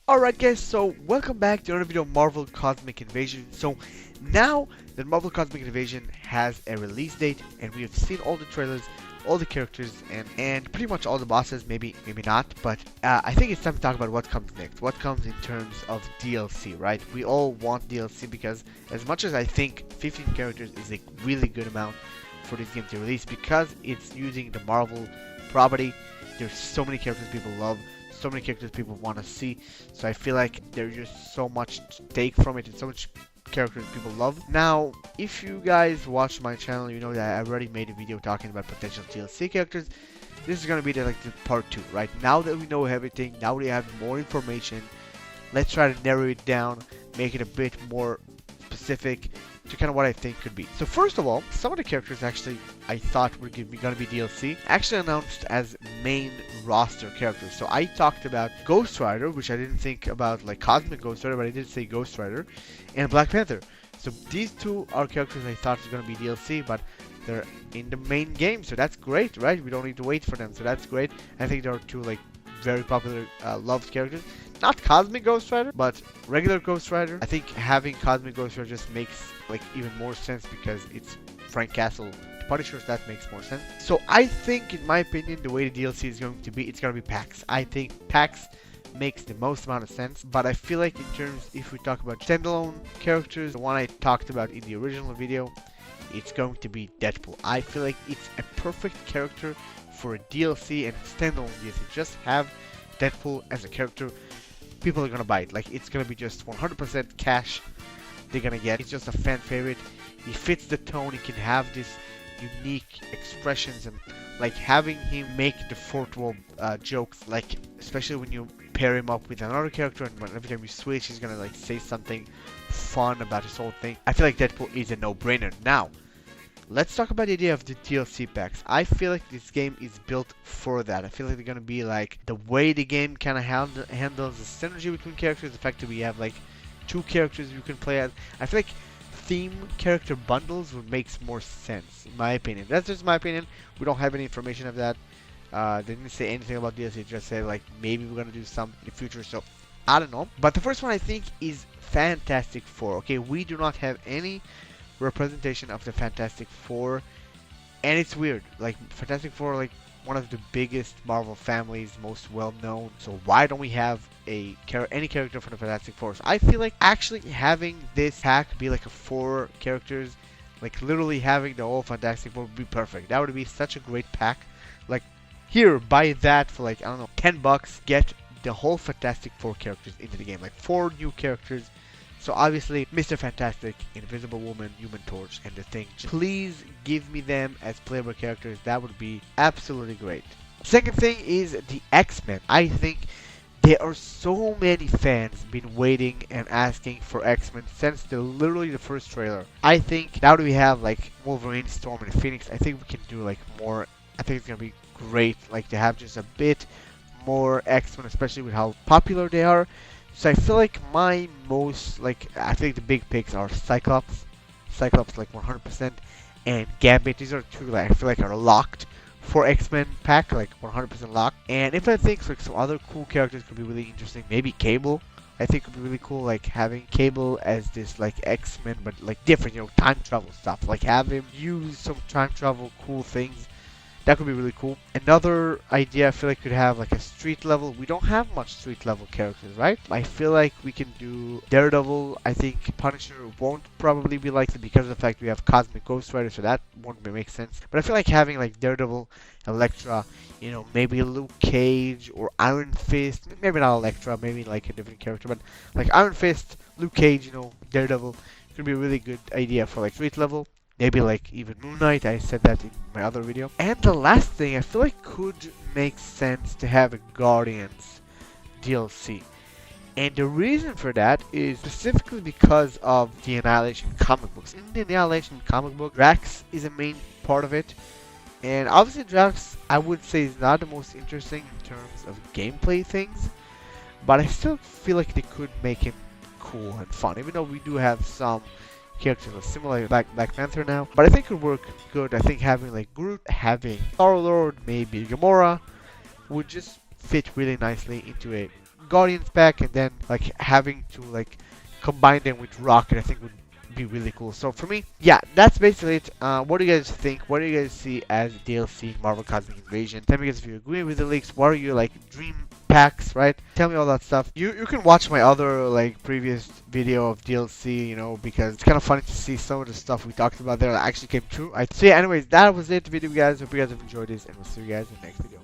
Alright guys, so welcome back to another video of Marvel Cosmic Invasion. So now that Marvel Cosmic Invasion has a release date and we have seen all the trailers, all the characters, and pretty much all the bosses, maybe not, but I think it's time to talk about what comes next. What comes in terms of DLC, right? We all want DLC because as much as I think 15 characters is a really good amount for this game to release because it's using the Marvel property, there's so many characters people love, so many characters people want to see. So I feel like there's just so much to take from it and so much characters people love. Now, if you guys watch my channel, you know that I already made a video talking about potential DLC characters. This is gonna be the part 2, right? Now that we know everything, now we have more information, let's try to narrow it down, make it a bit more specific to kind of what I think could be. So first of all, some of the characters actually I thought were gonna be DLC actually announced as main roster characters. So I talked about Ghost Rider, which I didn't think about like Cosmic Ghost Rider, but I did say Ghost Rider, and Black Panther. So these two are characters I thought were gonna be DLC, but they're in the main game, so that's great, right? We don't need to wait for them, so that's great. I think there are two like very popular loved characters. Not Cosmic Ghost Rider, but regular Ghost Rider. I think having Cosmic Ghost Rider just makes like even more sense because it's Frank Castle, the Punisher, so that makes more sense. So I think, in my opinion, the way the DLC is going to be, it's going to be PAX. I think PAX makes the most amount of sense, but I feel like in terms, if we talk about standalone characters, the one I talked about in the original video, it's going to be Deadpool. I feel like it's a perfect character for a DLC and standalone DLC. Just have Deadpool as a character. People are gonna buy it. Like, it's gonna be just 100% cash they're gonna get. It's just a fan favorite. He fits the tone. He can have this unique expressions and like having him make the fourth wall jokes. Like, especially when you pair him up with another character, and every time you switch, he's gonna like say something fun about his whole thing. I feel like Deadpool is a no-brainer. Now, let's talk about the idea of the DLC packs. I feel like this game is built for that. I feel like they're gonna be like the way the game kind of handles the synergy between characters. The fact that we have like two characters you can play as. I feel like theme character bundles would make more sense, in my opinion. That's just my opinion. We don't have any information of that. They didn't say anything about DLC. It just said like maybe we're gonna do some in the future. So I don't know. But the first one I think is Fantastic Four. Okay, we do not have any representation of the Fantastic Four, and it's weird. Like, Fantastic Four are like one of the biggest Marvel families, most well known. So why don't we have any character from the Fantastic Four? So I feel like actually having this pack be like a 4 characters, like literally having the whole Fantastic Four would be perfect. That would be such a great pack. Like, here, buy that for like, I don't know, $10, get the whole Fantastic Four characters into the game. Like 4 new characters. So obviously, Mr. Fantastic, Invisible Woman, Human Torch, and The Thing. Please give me them as playable characters. That would be absolutely great. Second thing is the X-Men. I think there are so many fans been waiting and asking for X-Men since literally the first trailer. I think now that we have like Wolverine, Storm, and Phoenix, I think we can do like more. I think it's gonna be great, like to have just a bit more X-Men, especially with how popular they are. So I feel like my most, like, I think the big picks are Cyclops like 100%, and Gambit. These are two that I feel like are locked for X-Men pack, like 100% locked. And if I think like some other cool characters could be really interesting, maybe Cable. I think would be really cool, like having Cable as this like X-Men, but like different, time travel stuff. Like have him use some time travel cool things. That could be really cool. Another idea I feel like could have like a street level. We don't have much street level characters, right? I feel like we can do Daredevil. I think Punisher won't probably be likely because of the fact we have Cosmic Ghost Rider, so that won't make sense. But I feel like having like Daredevil, Elektra, maybe Luke Cage or Iron Fist. Maybe not Elektra, maybe like a different character, but like Iron Fist, Luke Cage, Daredevil could be a really good idea for like street level. Maybe like even Moon Knight, I said that in my other video. And the last thing I feel like could make sense to have a Guardians DLC. And the reason for that is specifically because of the Annihilation comic books. In the Annihilation comic book, Drax is a main part of it. And obviously Drax, I would say, is not the most interesting in terms of gameplay things. But I still feel like they could make him cool and fun. Even though we do have some characters are similar like Black Panther now, but I think it would work good. I think having like Groot, having Star-Lord, maybe Gamora would just fit really nicely into a Guardians pack and then like having to like combine them with Rocket, I think would be really cool. So for me, yeah, that's basically it. What do you guys think? What do you guys see as DLC in Marvel Cosmic Invasion? Tell me guys if you agree with the leaks. What are your like dream packs, right? Tell me all that stuff. You can watch my other like previous video of DLC, you know, because it's kind of funny to see some of the stuff we talked about there that actually came true. So yeah, anyways, that was it, the video guys. Hope you guys have enjoyed this, and we'll see you guys in the next video.